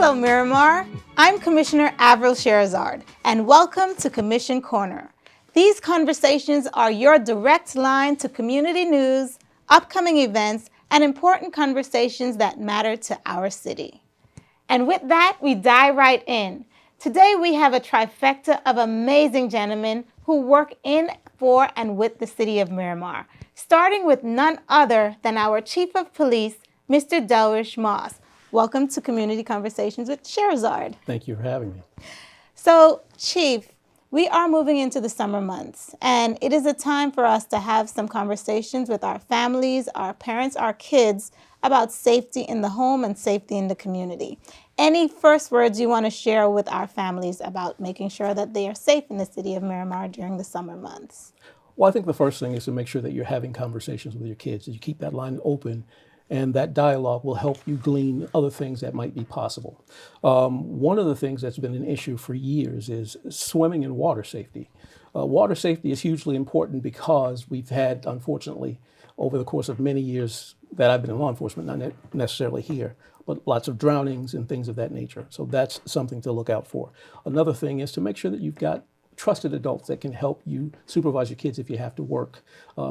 Hello, Miramar. I'm Commissioner Avril Cherasard, and welcome to Commission Corner. These conversations are your direct line to community news, upcoming events, and important conversations that matter to our city. And with that, we dive right in. Today, we have a trifecta of amazing gentlemen who work in, for, and with the City of Miramar, starting with none other than our Chief of Police, Mr. Delrish Moss. Welcome to Community Conversations with Cherasard. Thank you for having me. So, Chief, we are moving into the summer months, and it is a time for us to have some conversations with our families, our parents, our kids about safety in the home and safety in the community. Any first words you want to share with our families about making sure that they are safe in the City of Miramar during the summer months? Well, I think the first thing is to make sure that you're having conversations with your kids, that you keep that line open, and that dialogue will help you glean other things that might be possible. One of the things that's been an issue for years is swimming and water safety. Water safety is hugely important because we've had, unfortunately, over the course of many years that I've been in law enforcement, not necessarily here, but lots of drownings and things of that nature. So that's something to look out for. Another thing is to make sure that you've got trusted adults that can help you supervise your kids if you have to work,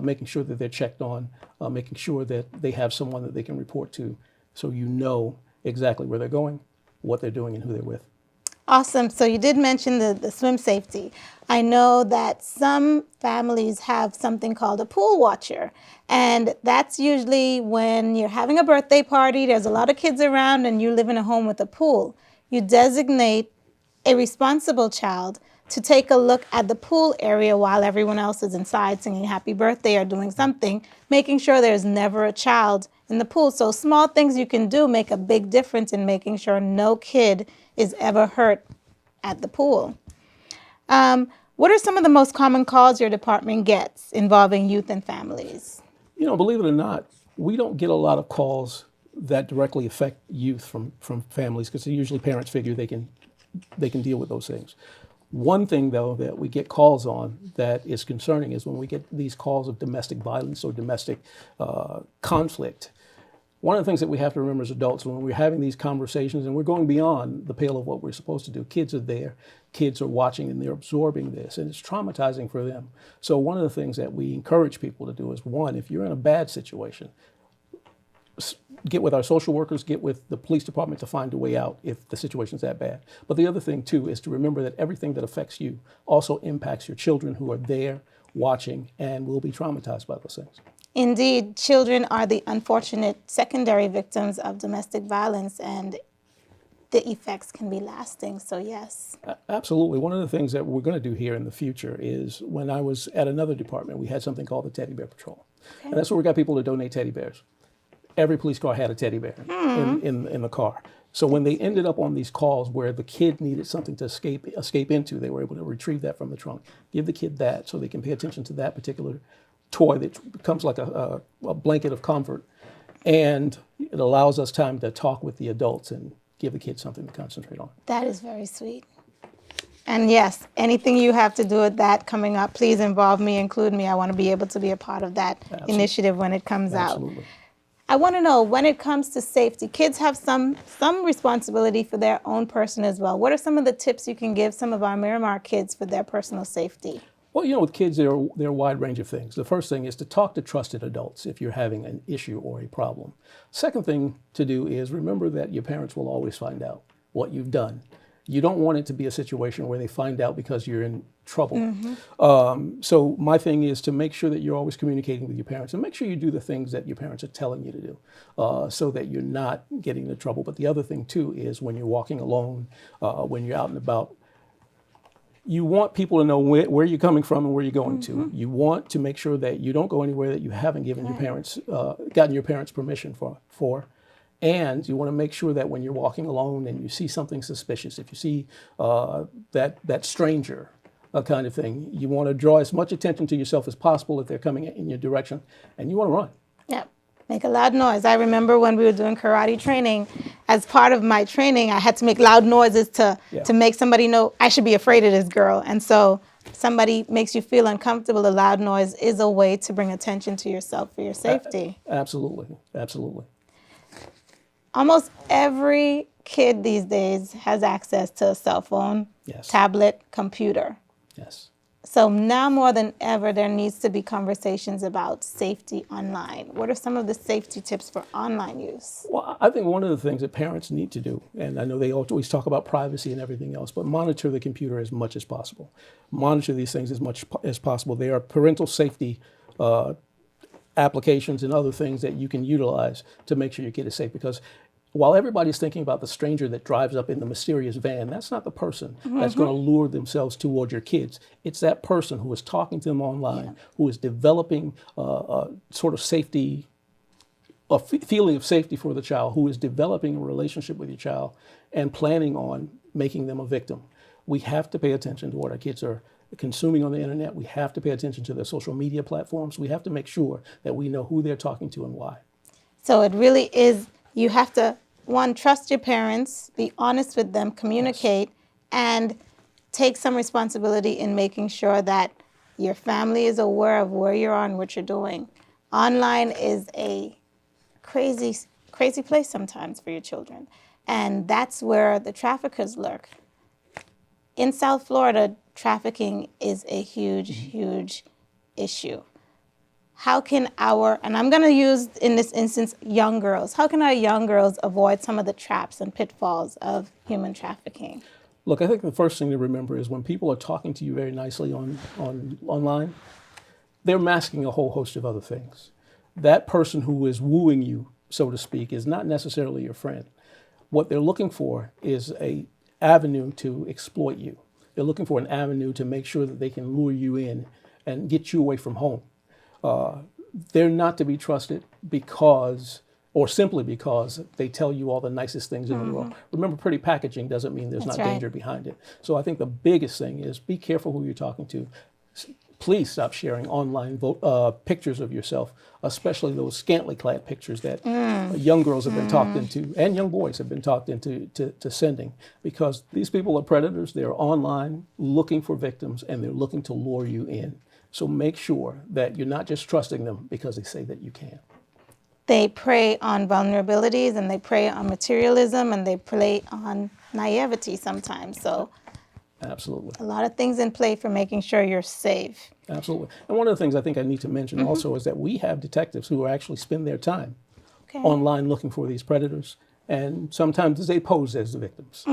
making sure that they're checked on, making sure that they have someone that they can report to so you know exactly where they're going, what they're doing, and who they're with. Awesome. So you did mention the swim safety. I know that some families have something called a pool watcher, and that's usually when you're having a birthday party, there's a lot of kids around, and you live in a home with a pool. You designate a responsible child to take a look at the pool area while everyone else is inside singing happy birthday or doing something, making sure there's never a child in the pool. So small things you can do make a big difference in making sure no kid is ever hurt at the pool. What are some of the most common calls your department gets involving youth and families? You know, believe it or not, we don't get a lot of calls that directly affect youth from families because usually parents figure they can deal with those things. One thing, though, that we get calls on that is concerning is when we get these calls of domestic violence or domestic conflict. One of the things that we have to remember as adults when we're having these conversations, and we're going beyond the pale of what we're supposed to do, kids are there, kids are watching, and they're absorbing this, and it's traumatizing for them. So one of the things that we encourage people to do is, one, if you're in a bad situation, get with our social workers, get with the police department to find a way out if the situation's that bad. But the other thing, too, is to remember that everything that affects you also impacts your children who are there watching and will be traumatized by those things. Indeed, children are the unfortunate secondary victims of domestic violence, and the effects can be lasting, so yes. Absolutely. One of the things that we're going to do here in the future is when I was at another department, we had something called the Teddy Bear Patrol. Okay. And that's where we got people to donate teddy bears. Every police car had a teddy bear in the car. So when they ended up on these calls where the kid needed something to escape into, they were able to retrieve that from the trunk, give the kid that so they can pay attention to that particular toy that becomes like a blanket of comfort. And it allows us time to talk with the adults and give the kids something to concentrate on. That is very sweet. And yes, anything you have to do with that coming up, please involve me, include me. I want to be able to be a part of that initiative when it comes out. I want to know, when it comes to safety, kids have some responsibility for their own person as well. What are some of the tips you can give some of our Miramar kids for their personal safety? Well, you know, with kids, there are a wide range of things. The first thing is to talk to trusted adults if you're having an issue or a problem. Second thing to do is remember that your parents will always find out what you've done. You don't want it to be a situation where they find out because you're in trouble. Mm-hmm. So my thing is to make sure that you're always communicating with your parents and make sure you do the things that your parents are telling you to do so that you're not getting into trouble. But the other thing, too, is when you're walking alone, when you're out and about, you want people to know where you're coming from and where you're going to. You want to make sure that you don't go anywhere that you haven't given your parents, gotten your parents' permission for. And you want to make sure that when you're walking alone and you see something suspicious, if you see that stranger kind of thing, you want to draw as much attention to yourself as possible if they're coming in your direction, and you want to run. Yeah, make a loud noise. I remember when we were doing karate training, as part of my training, I had to make loud noises to make somebody know I should be afraid of this girl. And so if somebody makes you feel uncomfortable, a loud noise is a way to bring attention to yourself for your safety. Absolutely, absolutely. Almost every kid these days has access to a cell phone, Yes. tablet, computer. Yes. So now more than ever, there needs to be conversations about safety online. What are some of the safety tips for online use? Well, I think one of the things that parents need to do, and I know they always talk about privacy and everything else, but monitor the computer as much as possible. Monitor these things as much as possible. There are parental safety applications and other things that you can utilize to make sure your kid is safe. Because while everybody's thinking about the stranger that drives up in the mysterious van, that's not the person that's going to lure themselves toward your kids. It's that person who is talking to them online, who is developing a sort of safety, a feeling of safety for the child, who is developing a relationship with your child and planning on making them a victim. We have to pay attention to what our kids are consuming on the internet. We have to pay attention to their social media platforms. We have to make sure that we know who they're talking to and why. So it really is, you have to, one, trust your parents, be honest with them, communicate, and take some responsibility in making sure that your family is aware of where you are and what you're doing. Online is a crazy, crazy place sometimes for your children. And that's where the traffickers lurk. In South Florida, trafficking is a huge, huge issue. How can and I'm going to use in this instance young girls, how can our young girls avoid some of the traps and pitfalls of human trafficking? Look, I think the first thing to remember is when people are talking to you very nicely online, they're masking a whole host of other things. That person who is wooing you, so to speak, is not necessarily your friend. What they're looking for is an avenue to exploit you. They're looking for an avenue to make sure that they can lure you in and get you away from home. They're not to be trusted simply because they tell you all the nicest things in the world. Remember, pretty packaging doesn't mean there's That's not right. danger behind it. So I think the biggest thing is be careful who you're talking to. Please stop sharing online pictures of yourself, especially those scantily clad pictures that young girls have been talked into, and young boys have been talked into to sending, because these people are predators. They're online looking for victims, and they're looking to lure you in. So make sure that you're not just trusting them because they say that you can. They prey on vulnerabilities, and they prey on materialism, and they prey on naivety sometimes. So Absolutely. a lot of things in play for making sure you're safe. Absolutely. And one of the things I think I need to mention also is that we have detectives who actually spend their time online looking for these predators, and sometimes they pose as the victims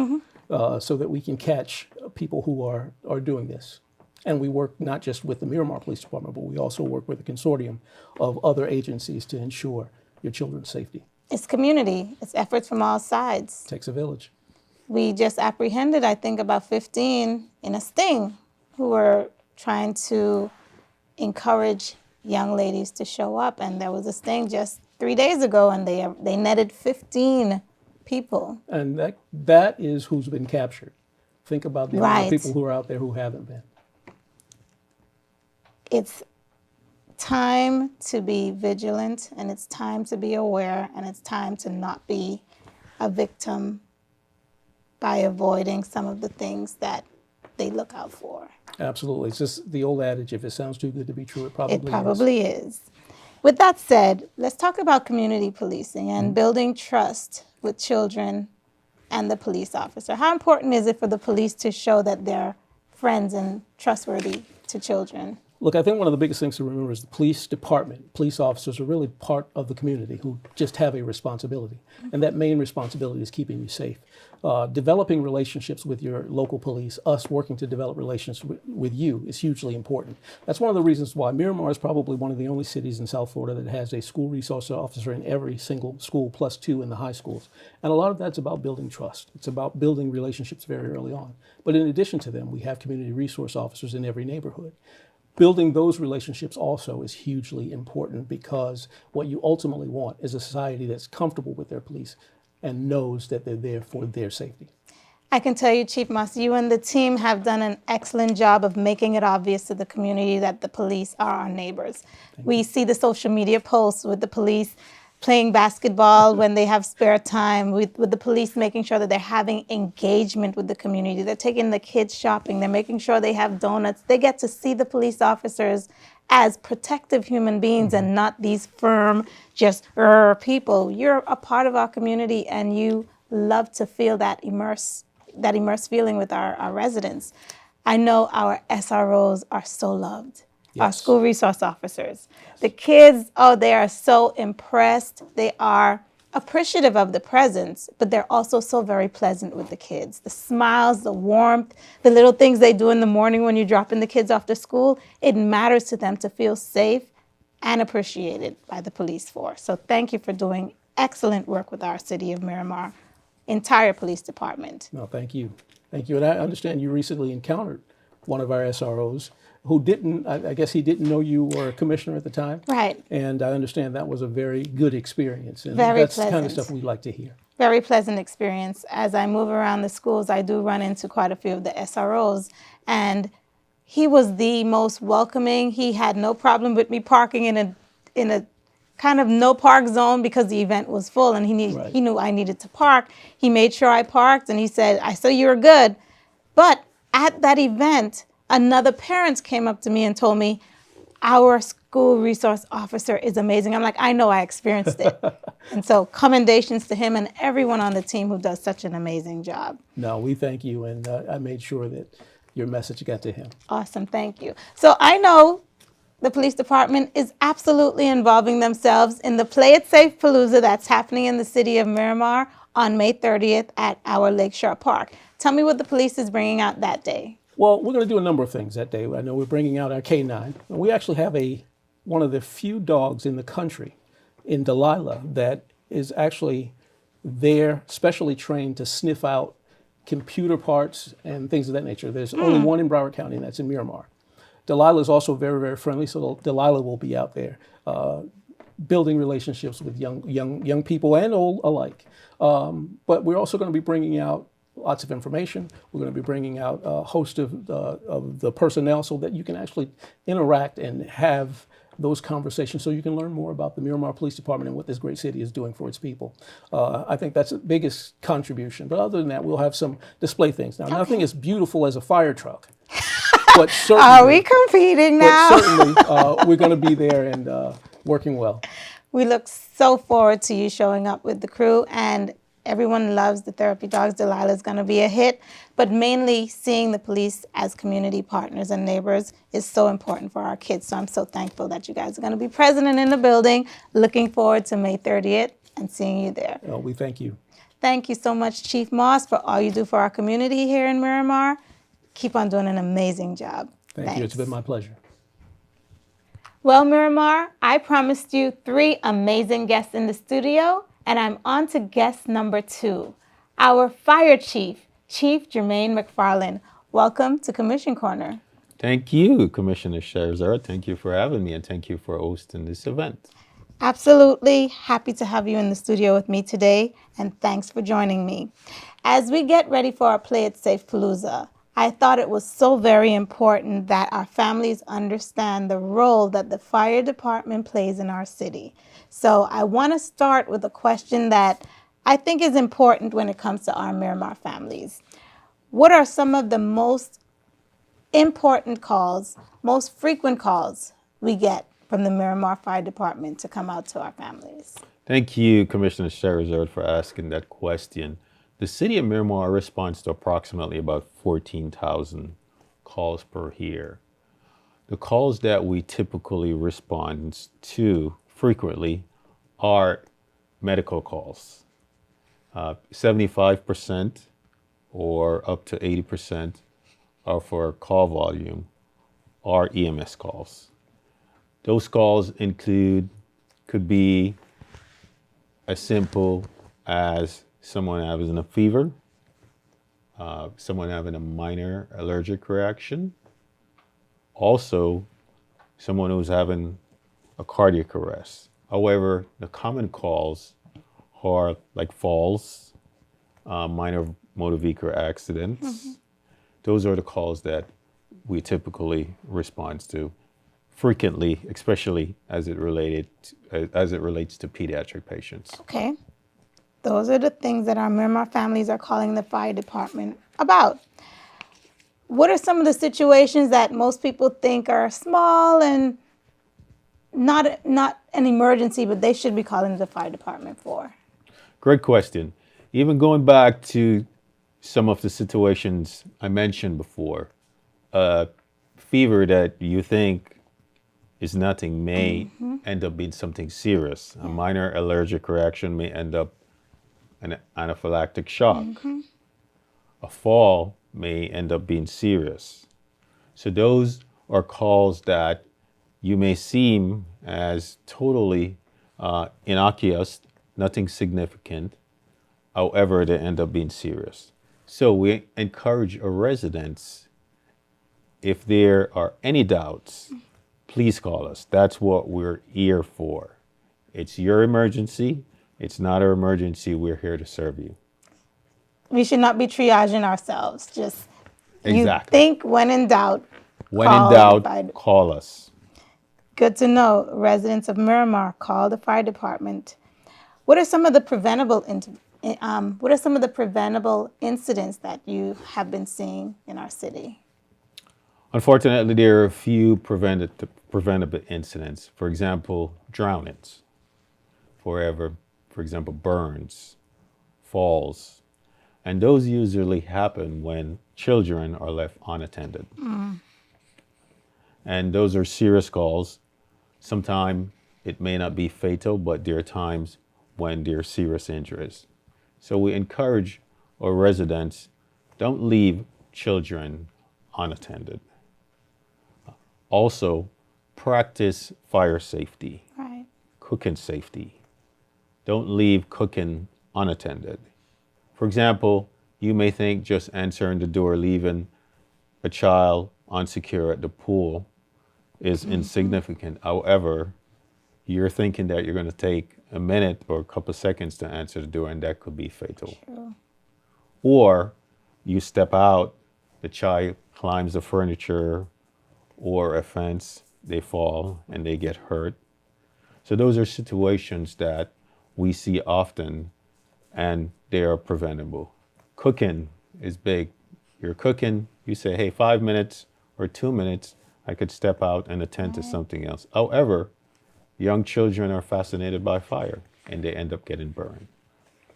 so that we can catch people who are doing this. And we work not just with the Miramar Police Department, but we also work with a consortium of other agencies to ensure your children's safety. It's community. It's efforts from all sides. It takes a village. We just apprehended, I think, about 15 in a sting who were trying to encourage young ladies to show up. And there was a sting just 3 days ago, and they netted 15 people. And that is who's been captured. Think about the amount of people who are out there who haven't been. It's time to be vigilant, and it's time to be aware, and it's time to not be a victim by avoiding some of the things that they look out for. Absolutely. It's just the old adage, if it sounds too good to be true, it probably is. With that said, let's talk about community policing and building trust with children and the police officer. How important is it for the police to show that they're friends and trustworthy to children? Look, I think one of the biggest things to remember is the police department, police officers are really part of the community who just have a responsibility. And that main responsibility is keeping you safe. Developing relationships with your local police, us working to develop relations with you is hugely important. That's one of the reasons why Miramar is probably one of the only cities in South Florida that has a school resource officer in every single school, plus 2 in the high schools. And a lot of that's about building trust. It's about building relationships very early on. But in addition to them, we have community resource officers in every neighborhood. Building those relationships also is hugely important, because what you ultimately want is a society that's comfortable with their police and knows that they're there for their safety. I can tell you, Chief Moss, you and the team have done an excellent job of making it obvious to the community that the police are our neighbors. We see the social media posts with the police playing basketball when they have spare time, with the police making sure that they're having engagement with the community. They're taking the kids shopping. They're making sure they have donuts. They get to see the police officers as protective human beings and not these firm, just people. You're a part of our community, and you love to feel that immersed feeling with our residents. I know our SROs are so loved. Our Yes. school resource officers. The kids, oh, they are so impressed. They are appreciative of the presence, but they're also so very pleasant with the kids. The smiles, the warmth, the little things they do in the morning when you're dropping the kids off to school, it matters to them to feel safe and appreciated by the police force. So thank you for doing excellent work with our City of Miramar entire police department. No, thank you. Thank you. And I understand you recently encountered one of our SROs who didn't, I guess he didn't know you were a commissioner at the time. Right. And I understand that was a very good experience. And Very that's the kind of pleasant. stuff we like to hear. Very pleasant experience. As I move around the schools, I do run into quite a few of the SROs, and he was the most welcoming. He had no problem with me parking in a kind of no park zone because the event was full, and he knew I needed to park. He made sure I parked, and he said, "I saw you were good." But at that event, another parent came up to me and told me, "Our school resource officer is amazing." I'm like, I know, I experienced it. And so commendations to him and everyone on the team who does such an amazing job. No, we thank you. And I made sure that your message got to him. Awesome, thank you. So I know the police department is absolutely involving themselves in the Play It Safe Palooza that's happening in the city of Miramar on May 30th at our Lakeshore Park. Tell me what the police is bringing out that day. Well, we're going to do a number of things that day. I know we're bringing out our K9. And we actually have one of the few dogs in the country in Delilah that is actually there specially trained to sniff out computer parts and things of that nature. There's only one in Broward County, and that's in Miramar. Delilah is also very, very friendly, so Delilah will be out there building relationships with young people and old alike. But we're also going to be bringing out lots of information. We're going to be bringing out a host of the personnel so that you can actually interact and have those conversations so you can learn more about the Miramar Police Department and what this great city is doing for its people. I think that's the biggest contribution. But other than that, we'll have some display things. Now, nothing as beautiful as a fire truck. But certainly, Are we competing now? But certainly, we're going to be there and working well. We look so forward to you showing up with the crew, and everyone loves the therapy dogs. Delilah is going to be a hit, but mainly seeing the police as community partners and neighbors is so important for our kids. So I'm so thankful that you guys are going to be present and in the building. Looking forward to May 30th and seeing you there. We thank you. Thank you so much, Chief Moss, for all you do for our community here in Miramar. Keep on doing an amazing job. Thank you. It's been my pleasure. Well, Miramar, I promised you 3 amazing guests in the studio, and I'm on to guest number 2, our fire chief, Chief Jermaine McFarland. Welcome to Commission Corner. Thank you, Commissioner Cherasard. Thank you for having me, and thank you for hosting this event. Absolutely happy to have you in the studio with me today, and thanks for joining me. As we get ready for our Play It Safe Palooza, I thought it was so very important that our families understand the role that the fire department plays in our city. So I want to start with a question that I think is important when it comes to our Miramar families. What are some of the most important calls, most frequent calls we get from the Miramar Fire Department to come out to our families? Thank you, Commissioner Cherasard, for asking that question. The city of Miramar responds to approximately about 14,000 calls per year. The calls that we typically respond to frequently are medical calls. 75% or up to 80% of our call volume are EMS calls. Those calls could be as simple as someone having a fever, someone having a minor allergic reaction, also someone who's having a cardiac arrest. However, the common calls are like falls, minor motor vehicle accidents. Mm-hmm. Those are the calls that we typically respond to frequently, especially as it relates to pediatric patients. Okay. Those are the things that our Miramar families are calling the fire department about. What are some of the situations that most people think are small and not an emergency, but they should be calling the fire department for? Great question. Even going back to some of the situations I mentioned before, a fever that you think is nothing may end up being something serious. A minor allergic reaction may end up an anaphylactic shock. A fall may end up being serious. So those are calls that you may seem as totally innocuous, nothing significant. However, they end up being serious. So we encourage our residents, if there are any doubts, please call us. That's what we're here for. It's your emergency. It's not our emergency. We're here to serve you. We should not be triaging ourselves. Just Exactly. you think when in doubt. When in call the doubt, fire- call us. Good to know. Residents of Miramar, call the fire department. What are some of the preventable incidents that you have been seeing in our city? Unfortunately, there are a few preventable incidents. For example, drownings. For example, burns, falls. And those usually happen when children are left unattended. And those are serious calls. Sometimes it may not be fatal, but there are times when there are serious injuries. So we encourage our residents, don't leave children unattended. Also, practice fire safety, Right. cooking safety. Don't leave cooking unattended. For example, you may think just answering the door, leaving a child unsecure at the pool is insignificant. However, you're thinking that you're going to take a minute or a couple of seconds to answer the door, and that could be fatal. True. Or you step out, the child climbs the furniture or a fence, they fall and they get hurt. So those are situations that we see often, and they are preventable. Cooking is big. You're cooking, you say, hey, 5 minutes or 2 minutes, I could step out and attend to something else. However, young children are fascinated by fire and they end up getting burned.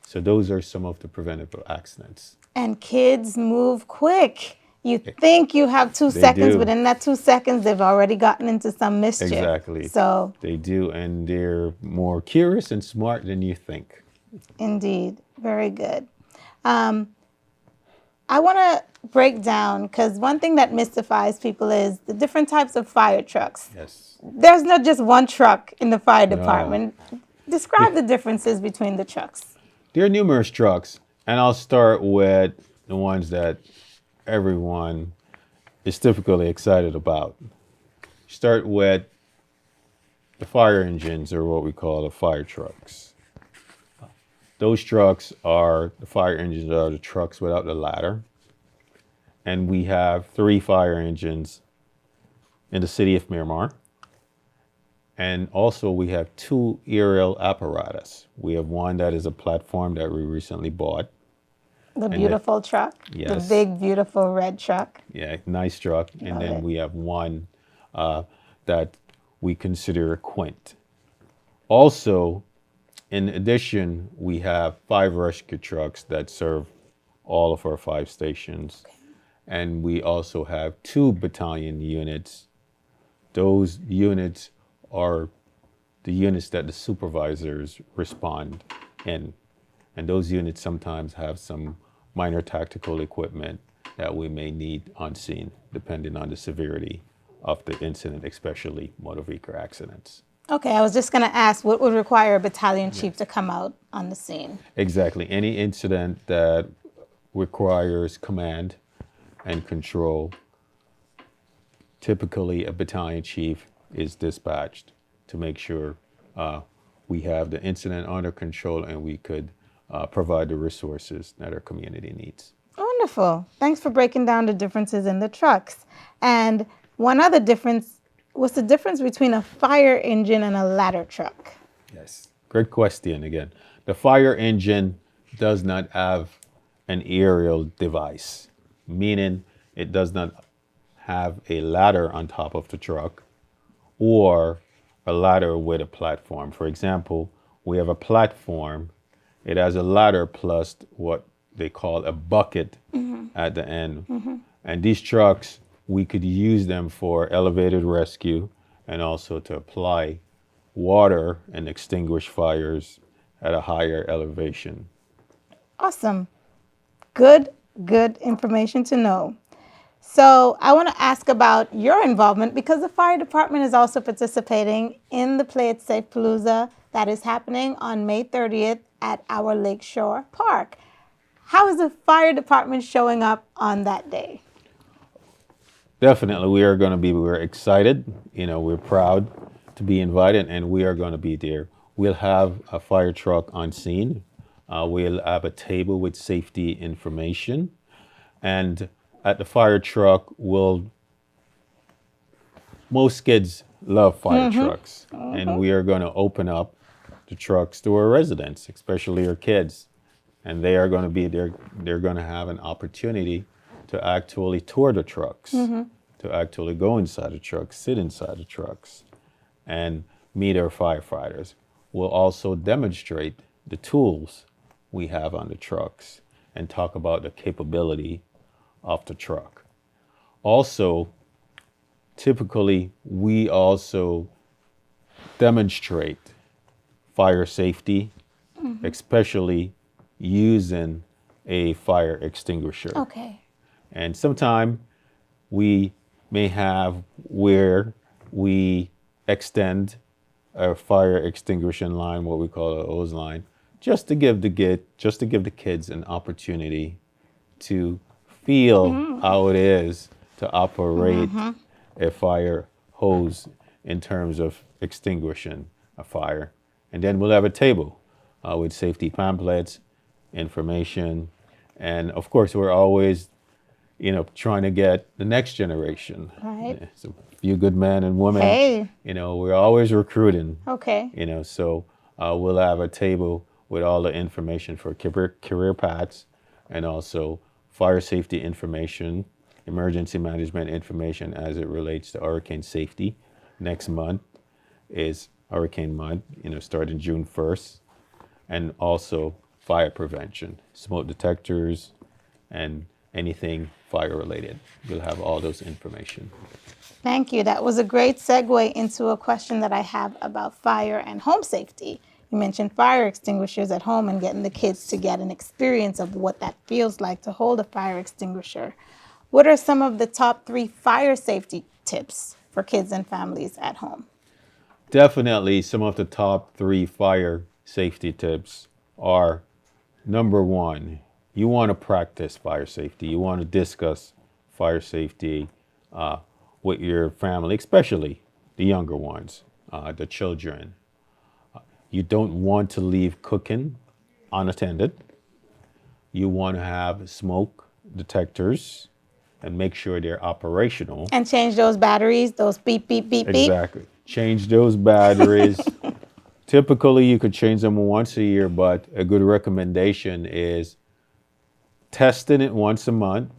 So those are some of the preventable accidents. And kids move quick. You think you have 2 They seconds, do. but in that 2 seconds, they've already gotten into some mischief. Exactly. So, They do, and they're more curious and smart than you think. indeed, very good. I want to break down, because one thing that mystifies people is the different types of fire trucks. Yes. There's not just one truck in the fire department. Describe the differences between the trucks. There are numerous trucks, and I'll start with the ones that everyone is typically excited about. Start with the fire engines, or what we call the fire trucks. Those trucks are, the fire engines are the trucks without the ladder. And we have 3 fire engines in the city of Miramar. And also we have 2 aerial apparatus. We have one that is a platform that we recently bought. The beautiful truck, Yes. the big, beautiful red truck. Yeah, nice truck. And Love then it. we have one that we consider a quint. Also, in addition, we have 5 rescue trucks that serve all of our 5 stations. And we also have 2 battalion units. Those units are the units that the supervisors respond in. And those units sometimes have some minor tactical equipment that we may need on scene, depending on the severity of the incident, especially motor vehicle accidents. Okay, I was just going to ask, what would require a battalion chief to come out on the scene? Exactly. Any incident that requires command and control, typically a battalion chief is dispatched to make sure we have the incident under control and we could provide the resources that our community needs. Wonderful. Thanks for breaking down the differences in the trucks. And one other difference, what's the difference between a fire engine and a ladder truck? Yes. Great question again. The fire engine does not have an aerial device, meaning it does not have a ladder on top of the truck or a ladder with a platform. For example, we have a platform It has a ladder plus what they call a bucket at the end. And these trucks, we could use them for elevated rescue and also to apply water and extinguish fires at a higher elevation. Awesome. Good, good information to know. So I want to ask about your involvement because the fire department is also participating in the Play It Safe Palooza that is happening on May 30th at our Lakeshore Park. How is the fire department showing up on that day? Definitely, we're excited. We're proud to be invited, and we are going to be there. We'll have a fire truck on scene. We'll have a table with safety information. And at the fire truck, most kids love fire trucks. And we are going to open up the trucks to our residents, especially our kids. And they are going to be there. They're going to have an opportunity to actually tour the trucks, to actually go inside the trucks, sit inside the trucks, and meet our firefighters. We'll also demonstrate the tools we have on the trucks and talk about the capability of the truck. Also, typically, we also demonstrate fire safety, especially using a fire extinguisher. Okay. And sometime we may have where we extend a fire extinguishing line, what we call a hose line, just to give the kids an opportunity to feel how it is to operate a fire hose in terms of extinguishing a fire. And then we'll have a table with safety pamphlets, information, and of course we're always trying to get the next generation. Right. So a few good men and women. Hey. We're always recruiting. Okay. So we'll have a table with all the information for career paths and also fire safety information, emergency management information as it relates to hurricane safety. Next month is Hurricane Month, starting June 1st, and also fire prevention, smoke detectors, and anything fire related. You'll have all those information. Thank you. That was a great segue into a question that I have about fire and home safety. You mentioned fire extinguishers at home and getting the kids to get an experience of what that feels like to hold a fire extinguisher. What are some of the top 3 fire safety tips for kids and families at home? Definitely some of the top 3 fire safety tips are: number 1, you want to practice fire safety. You want to discuss fire safety with your family, especially the younger ones, the children. You don't want to leave cooking unattended. You want to have smoke detectors and make sure they're operational. And change those batteries, those beep, beep, beep, beep. Exactly. Change those batteries. Typically, you could change them once a year, but a good recommendation is testing it once a month.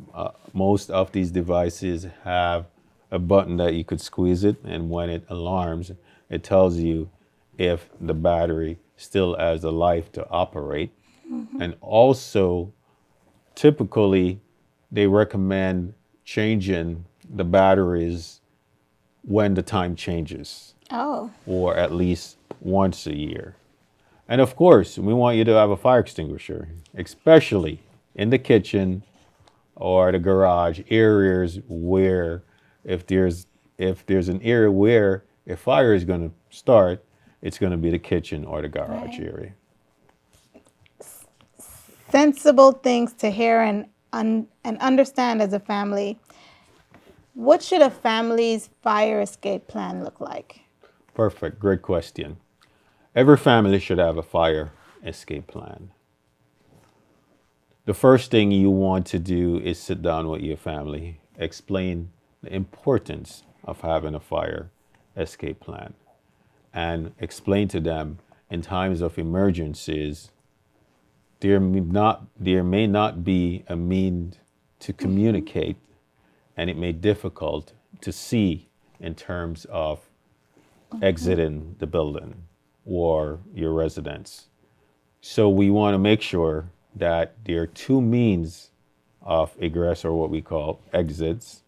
Most of these devices have a button that you could squeeze it, and when it alarms, it tells you if the battery still has the life to operate. And also, typically, they recommend changing the batteries when the time changes, Oh, or at least once a year. And of course, we want you to have a fire extinguisher, especially in the kitchen or the garage areas where if there's an area where a fire is going to start, it's going to be the kitchen or the garage Right. area. sensible things to hear and understand as a family. What should a family's fire escape plan look like? Perfect. Great question. Every family should have a fire escape plan. The first thing you want to do is sit down with your family, explain the importance of having a fire escape plan, and explain to them in times of emergencies, there may not be a means to communicate, and it may be difficult to see in terms of exiting the building or your residence. So we want to make sure that there are two means of egress, or what we call exits,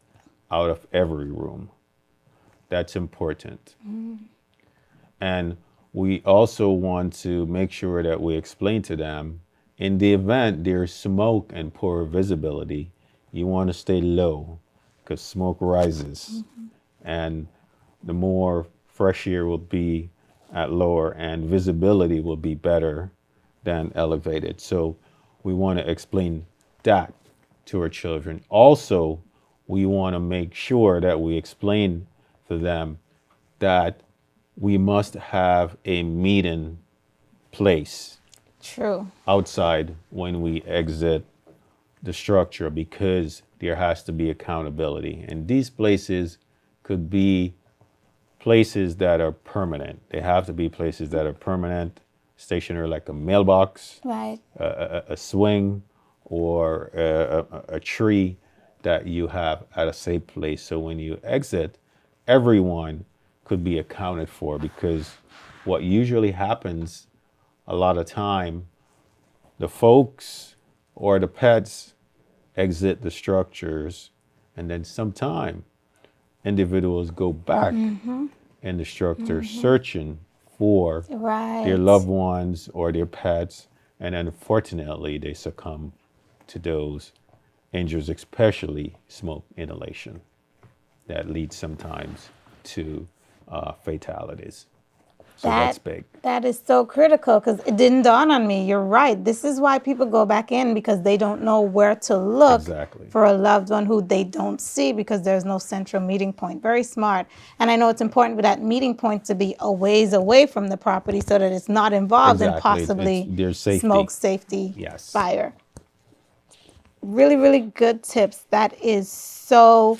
out of every room. That's important. And we also want to make sure that we explain to them, in the event there's smoke and poor visibility, you want to stay low because smoke rises. And the more fresh air will be at lower, and visibility will be better than elevated. So we want to explain that to our children. Also, we want to make sure that we explain to them that we must have a meeting place True. outside when we exit the structure, because there has to be accountability. And these places could be places that are permanent. They have to be places that are permanent, stationary, like a mailbox, Right. a swing, or a tree that you have at a safe place. So when you exit, everyone could be accounted for, because what usually happens a lot of time, the folks or the pets exit the structures, and then sometime individuals go back in the structure searching for Right. their loved ones or their pets, and unfortunately they succumb to those injuries, especially smoke inhalation, that leads sometimes to fatalities. So that's big. That is so critical, because it didn't dawn on me. You're right. This is why people go back in, because they don't know where to look Exactly. for a loved one who they don't see, because there's no central meeting point. Very smart. And I know it's important for that meeting point to be a ways away from the property so that it's not involved in Exactly. possibly There's safety. smoke, safety, Yes. fire. Really, really good tips. That is so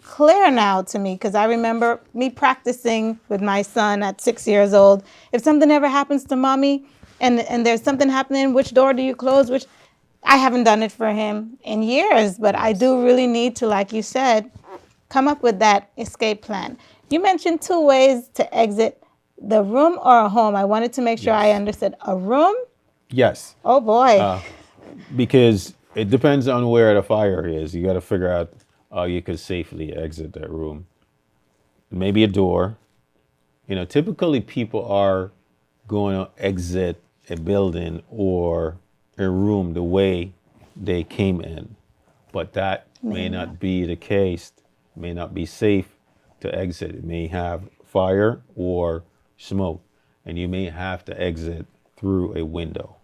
clear now to me, because I remember me practicing with my son at 6 years old. If something ever happens to mommy and there's something happening, which door do you close? Which I haven't done it for him in years, but I do really need to, like you said, come up with that escape plan. You mentioned two ways to exit: the room or a home. I wanted to make sure I Yes. understood. A room? Yes, Oh boy. because it depends on where the fire is. You got to figure out how you could safely exit that room. Maybe a door. Typically people are going to exit a building or a room the way they came in, but that may not be the case. May not be safe to exit. It may have fire or smoke, and you may have to exit through a window.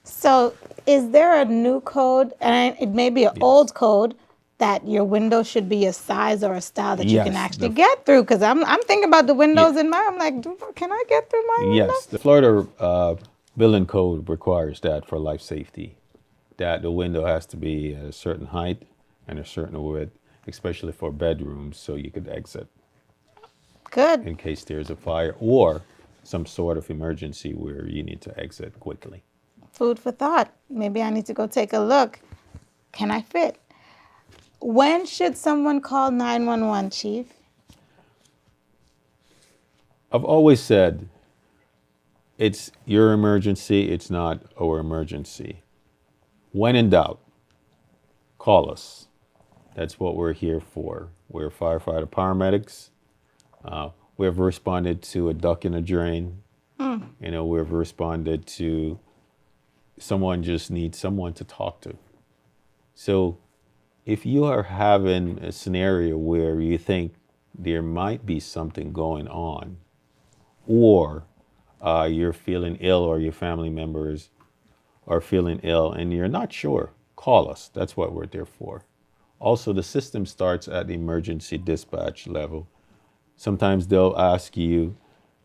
So, is there a new code, and it may be an old code, that your window should be a size or a style that you can Yes, actually get through? Because I'm thinking about the windows in mine. I'm like, can I get through my window? Yes, the Florida building code requires that for life safety, that the window has to be at a certain height and a certain width, especially for bedrooms, so you could exit Good. in case there's a fire or some sort of emergency where you need to exit quickly. Food for thought. Maybe I need to go take a look. Can I fit? When should someone call 911, Chief? I've always said it's your emergency, it's not our emergency. When in doubt, call us. That's what we're here for. We're firefighter paramedics. We've responded to a duck in a drain. We've responded to someone just needs someone to talk to. So if you are having a scenario where you think there might be something going on, or you're feeling ill, or your family members are feeling ill and you're not sure, call us. That's what we're there for. Also, the system starts at the emergency dispatch level. Sometimes they'll ask you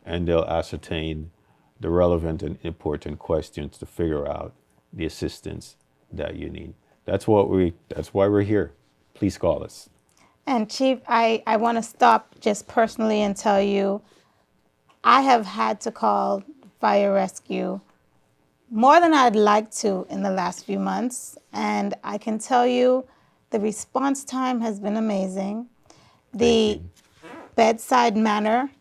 and they'll ascertain the relevant and important questions to figure out the assistance that you need. That's why we're here. Please call us. And Chief, I want to stop just personally and tell you, I have had to call fire rescue more than I'd like to in the last few months. And I can tell you the response time has been amazing. The bedside manner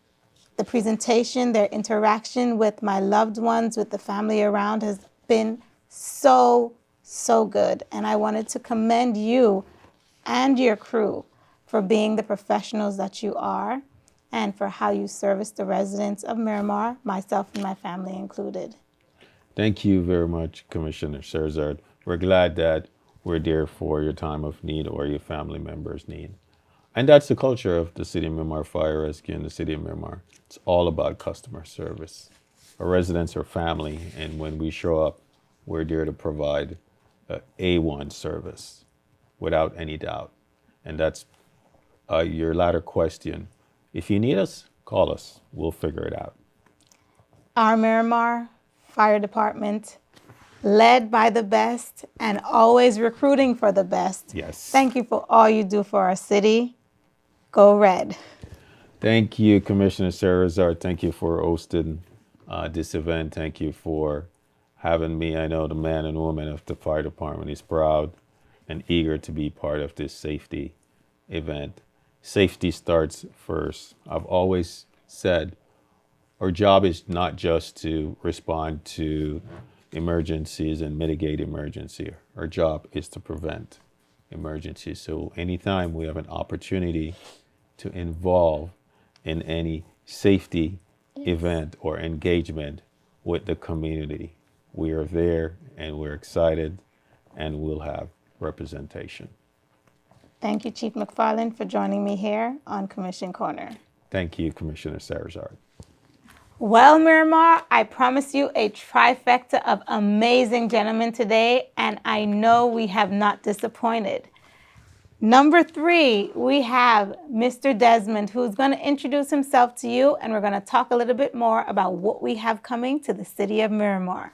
the presentation, their interaction with my loved ones, with the family around has been so, so good. And I wanted to commend you and your crew for being the professionals that you are and for how you service the residents of Miramar, myself and my family included. Thank you very much, Commissioner Cherasard. We're glad that we're there for your time of need or your family members' need. And that's the culture of the City of Miramar Fire Rescue and the City of Miramar. It's all about customer service. Our residents are family, and when we show up, we're there to provide A1 service without any doubt. And that's your latter question. If you need us, call us. We'll figure it out. Our Miramar Fire Department, led by the best and always recruiting for the best. Yes. Thank you for all you do for our city. Go Red. Thank you, Commissioner Cherasard. Thank you for hosting this event. Thank you for having me. I know the man and woman of the fire department is proud and eager to be part of this safety event. Safety starts first. I've always said our job is not just to respond to emergencies and mitigate emergency. Our job is to prevent emergencies. So anytime we have an opportunity to involve in any safety event or engagement with the community, we are there and we're excited and we'll have representation. Thank you, Chief McFarland, for joining me here on Commission Corner. Thank you, Commissioner Cherasard. Well, Miramar, I promise you a trifecta of amazing gentlemen today, and I know we have not disappointed. Number 3, we have Mr. Desmond, who's going to introduce himself to you, and we're going to talk a little bit more about what we have coming to the City of Miramar.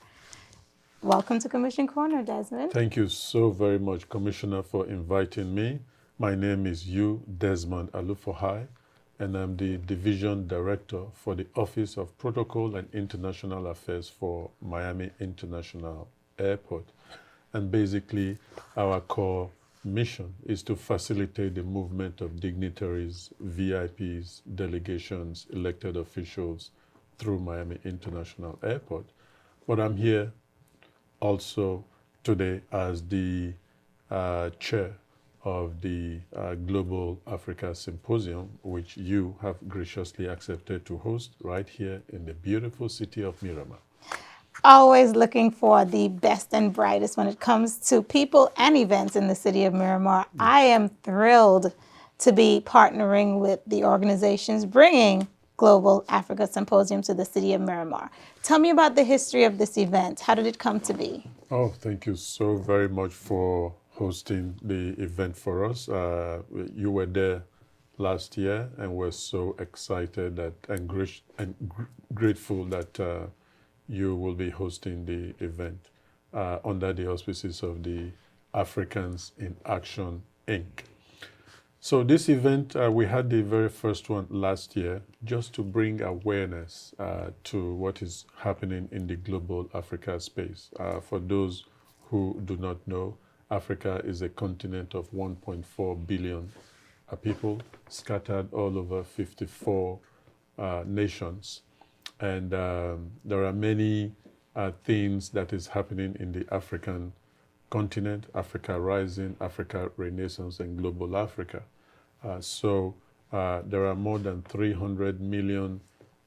Welcome to Commission Corner, Desmond. Thank you so very much, Commissioner, for inviting me. My name is Desmond Alufohai, and I'm the Division Director for the Office of Protocol and International Affairs for Miami International Airport. And basically, our core mission is to facilitate the movement of dignitaries, VIPs, delegations, elected officials through Miami International Airport. But I'm here also today as the chair of the Global Africa Symposium, which you have graciously accepted to host right here in the beautiful city of Miramar. Always looking for the best and brightest when it comes to people and events in the City of Miramar. I am thrilled to be partnering with the organizations bringing Global Africa Symposium to the City of Miramar. Tell me about the history of this event. How did it come to be? Oh, thank you so very much for hosting the event for us. You were there last year, and we're so excited and grateful that you will be hosting the event under the auspices of the Africans in Action, Inc. So this event, we had the very first one last year, just to bring awareness to what is happening in the global Africa space. For those who do not know, Africa is a continent of 1.4 billion people scattered all over 54 nations. And there are many things that is happening in the African continent: Africa Rising, Africa Renaissance, and Global Africa. So there are more than 300 million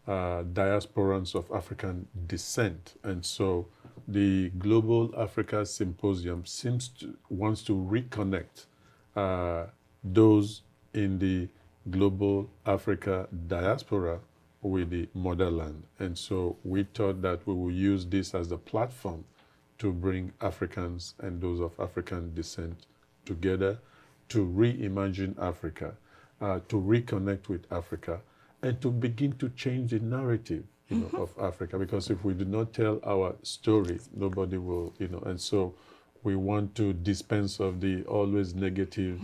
diasporans of African descent. And so the Global Africa Symposium wants to reconnect those in the Global Africa diaspora with the motherland. And so we thought that we will use this as a platform to bring Africans and those of African descent together to reimagine Africa, to reconnect with Africa, and to begin to change the narrative of Africa. Because if we do not tell our story, nobody will, and so we want to dispense of the always negative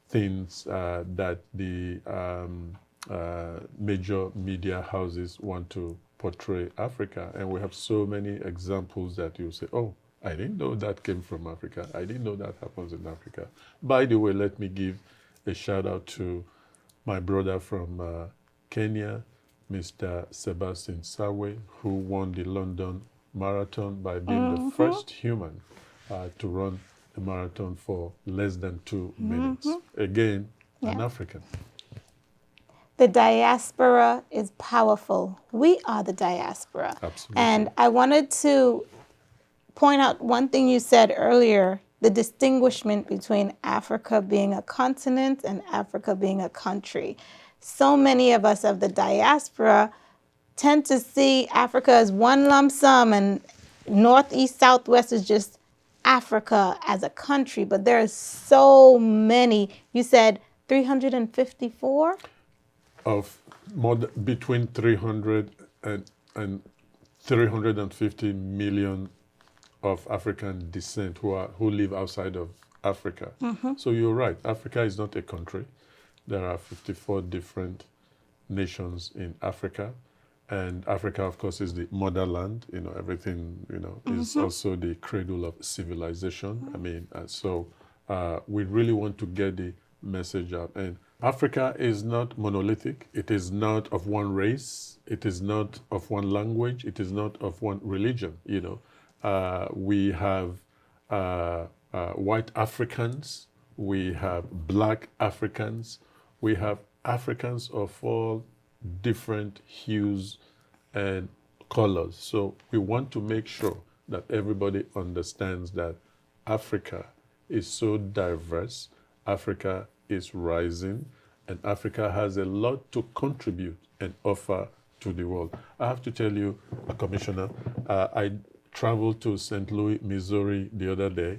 things that the major media houses want to portray Africa. And we have so many examples that you say, oh, I didn't know that came from Africa. I didn't know that happens in Africa. By the way, let me give a shout out to my brother from Kenya, Mr. Sebastian Sawe, who won the London Marathon by being the first human to run a marathon for less than 2 minutes. Again, an Yeah. African. The diaspora is powerful. We are the diaspora. Absolutely. And I wanted to point out one thing you said earlier, the distinguishment between Africa being a continent and Africa being a country. So many of us of the diaspora tend to see Africa as one lump sum and northeast, southwest is just Africa as a country, but there are so many. You said 354? Of between 300 and 350 million of African descent who live outside of Africa. So you're right. Africa is not a country. There are 54 different nations in Africa, and Africa, of course, is the motherland. Everything is also the cradle of civilization. I mean, so we really want to get the message out. And Africa is not monolithic. It is not of one race. It is not of one language. It is not of one religion. We have white Africans. We have black Africans. We have Africans of all different hues and colors. So we want to make sure that everybody understands that Africa is so diverse. Africa is rising, and Africa has a lot to contribute and offer to the world. I have to tell you, Commissioner, I traveled to St. Louis, Missouri the other day,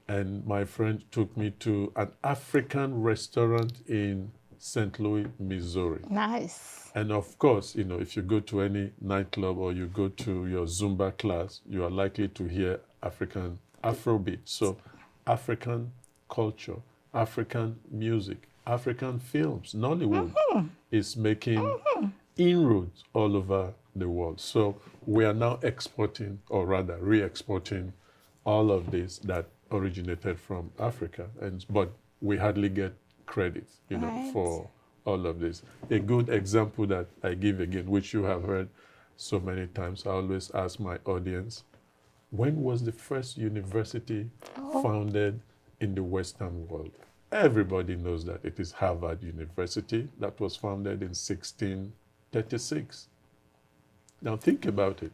and my friend took me to an African restaurant in St. Louis, Missouri. Nice. And of course, if you go to any nightclub or you go to your Zumba class, you are likely to hear African Afrobeat. So African culture, African music, African films, Nollywood is making inroads all over the world. So we are now exporting, or rather re-exporting, all of this that originated from Africa. But we hardly get credit, Right. for all of this. A good example that I give again, which you have heard so many times, I always ask my audience, when was the first university founded in the Western world? Everybody knows that it is Harvard University that was founded in 1636. Now think about it.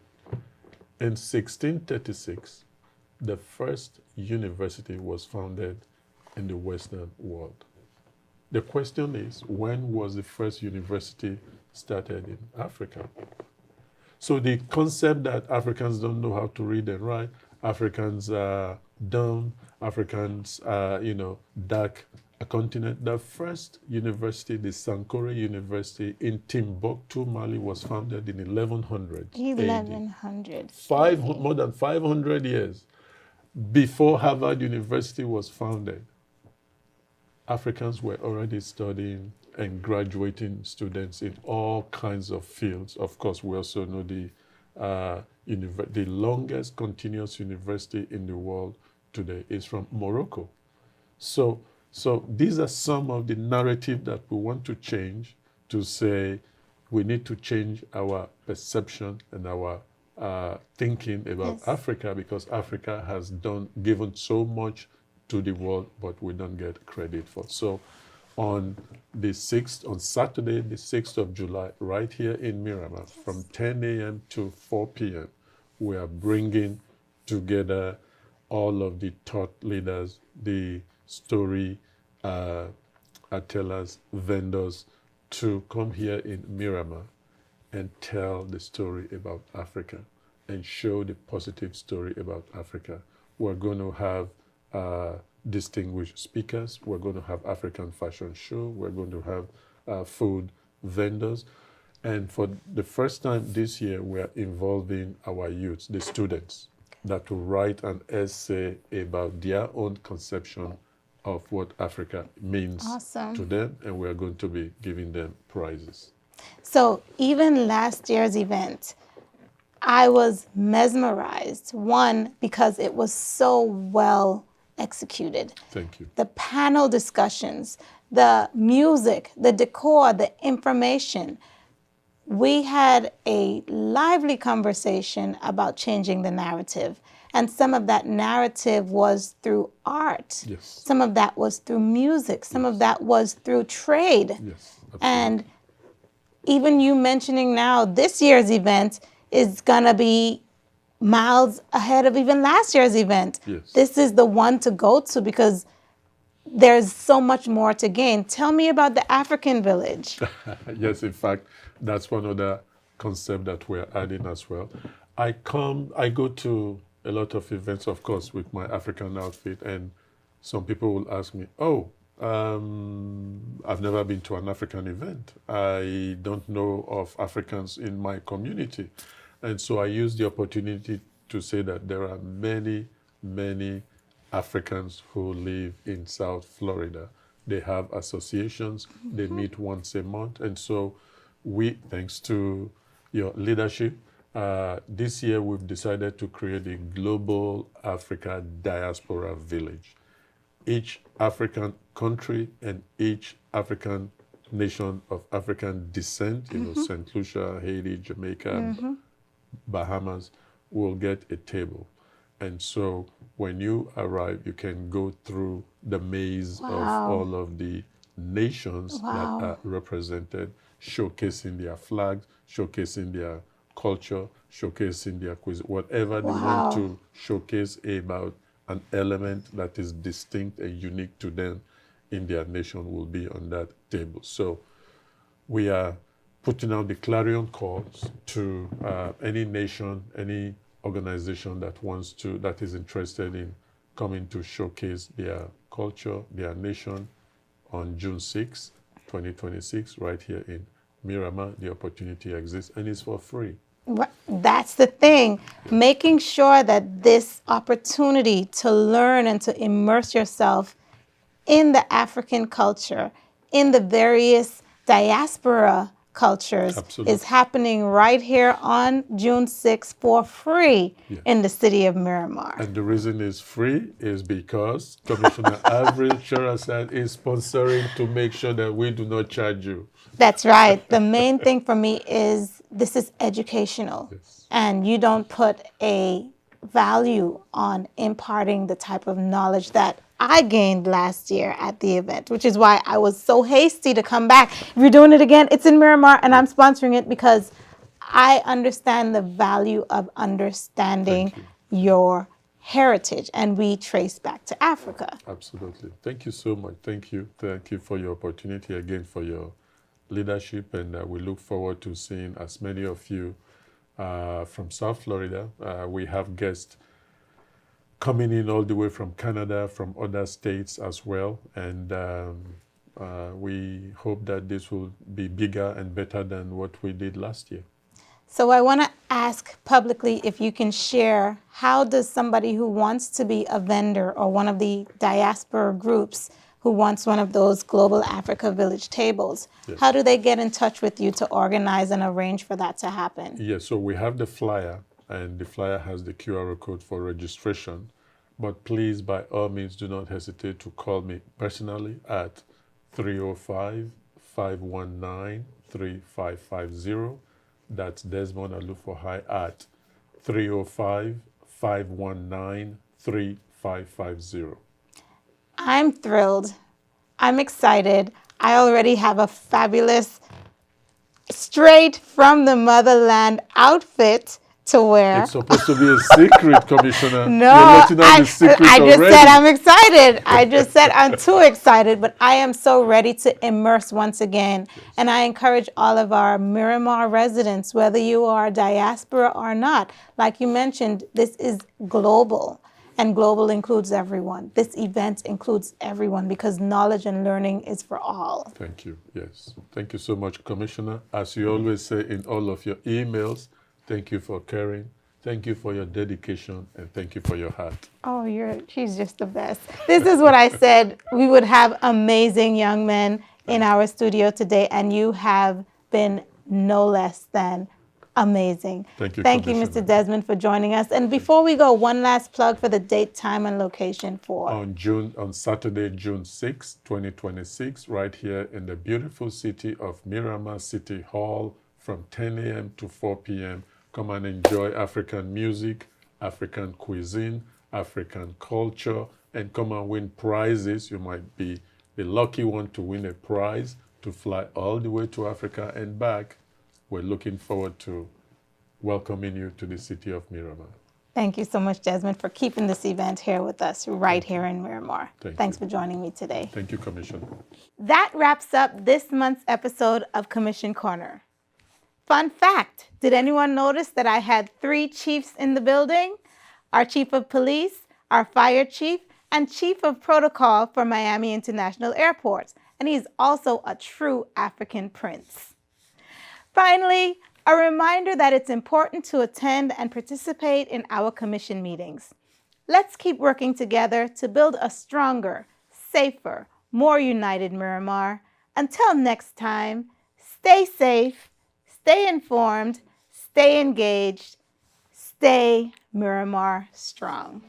In 1636, the first university was founded in the Western world. The question is, when was the first university started in Africa? So the concept that Africans don't know how to read and write, Africans are dumb, Africans are, dark continent. The first university, the Sankore University in Timbuktu, Mali, was founded in 1100 AD. 1100. More than 500 years before Harvard University was founded. Africans were already studying and graduating students in all kinds of fields. Of course, we also know the longest continuous university in the world today is from Morocco. So these are some of the narrative that we want to change, to say we need to change our perception and our thinking about Yes. Africa, because Africa has given so much to the world, but we don't get credit for. So on Saturday, the 6th of July, right here in Miramar, from 10 a.m. to 4 p.m., we are bringing together all of the thought leaders, the story tellers, vendors, to come here in Miramar and tell the story about Africa and show the positive story about Africa. We're going to have distinguished speakers. We're going to have African fashion show. We're going to have food vendors. And for the first time this year, we're involving our youth, the students, that will write an essay about their own conception of what Africa means Awesome. to them, and we're going to be giving them prizes. So even last year's event, I was mesmerized. One, because it was so well executed. Thank you. The panel discussions, the music, the decor, the information. we had a lively conversation about changing the narrative. And some of that narrative was through art. Yes. Some of that was through music. Some of that was through trade. Yes, absolutely. And even you mentioning now this year's event is going to be miles ahead of even last year's event. Yes. This is the one to go to because there's so much more to gain. Tell me about the African village. Yes, in fact, that's one of the concept that we're adding as well. I go to a lot of events, of course, with my African outfit, and some people will ask me, "Oh, I've never been to an African event. I don't know of Africans in my community," and so I use the opportunity to say that there are many, many Africans who live in South Florida. They have associations, they meet once a month. And so thanks to your leadership, this year we've decided to create a global Africa diaspora village. Each African country and each African nation of African descent, St. Lucia, Haiti, Jamaica, Bahamas, will get a table. And so when you arrive, you can go through the maze of all of the nations that are represented, showcasing their flags, showcasing their culture, showcasing their cuisine, whatever they want to showcase about an element that is distinct and unique to them in their nation will be on that table. So we are putting out the clarion calls to any nation, any organization that is interested in coming to showcase their culture, their nation on June 6, 2026, right here in Miramar. The opportunity exists and it's for free. That's the thing, making sure that this opportunity to learn and to immerse yourself in the African culture, in the various diaspora cultures is happening right here on June 6th for free in the city of Miramar. And the reason it's free is because Commissioner Avril Cherasard is sponsoring to make sure that we do not charge you. That's right. The main thing for me is this is educational. Yes. And you don't put a value on imparting the type of knowledge that I gained last year at the event, which is why I was so hasty to come back. If you're doing it again, it's in Miramar, and I'm sponsoring it because I understand the value of understanding your heritage, and we trace back to Africa. Absolutely. Thank you so much. Thank you. Thank you for your opportunity again, for your leadership, and we look forward to seeing as many of you from South Florida. We have guests coming in all the way from Canada, from other states as well. And we hope that this will be bigger and better than what we did last year. So I want to ask publicly if you can share, how does somebody who wants to be a vendor or one of the diaspora groups who wants one of those Global Africa Village tables, how do they get in touch with you to organize and arrange for that to happen? Yes, so we have the flyer, and the flyer has the QR code for registration. But please, by all means, do not hesitate to call me personally at 305-519-3550. That's Desmond Alufo-High at 305-519-3550. I'm thrilled. I'm excited. I already have a fabulous, straight from the motherland outfit to wear. It's supposed to be a secret, Commissioner. No, you're letting out the secret I just already. said I'm excited. I just said I'm too excited, but I am so ready to immerse once again. And I encourage all of our Miramar residents, whether you are diaspora or not, like you mentioned, this is global. And global includes everyone. This event includes everyone because knowledge and learning is for all. Thank you. Yes. Thank you so much, Commissioner. As you always say in all of your emails, thank you for caring. Thank you for your dedication, and thank you for your heart. Oh, she's just the best. This is what I said. We would have amazing young men in our studio today, and you have been no less than amazing. Thank you, Thank you, Mr. Desmond, for joining us. And before we go, one last plug for the date, time, and location for on Saturday, June 6, 2026, right here in the beautiful city of Miramar City Hall from 10 a.m. to 4 p.m. Come and enjoy African music, African cuisine, African culture, and come and win prizes. You might be the lucky one to win a prize to fly all the way to Africa and back. We're looking forward to welcoming you to the city of Miramar. Thank you so much, Desmond, for keeping this event here with us right here in Miramar. Thanks for joining me today. Thank you, Commissioner. That wraps up this month's episode of Commission Corner. Fun fact, did anyone notice that I had 3 chiefs in the building? Our chief of police, our fire chief, and chief of protocol for Miami International Airport. And he's also a true African prince. Finally, a reminder that it's important to attend and participate in our commission meetings. Let's keep working together to build a stronger, safer, more united Miramar. Until next time, stay safe, stay informed, stay engaged, stay Miramar strong.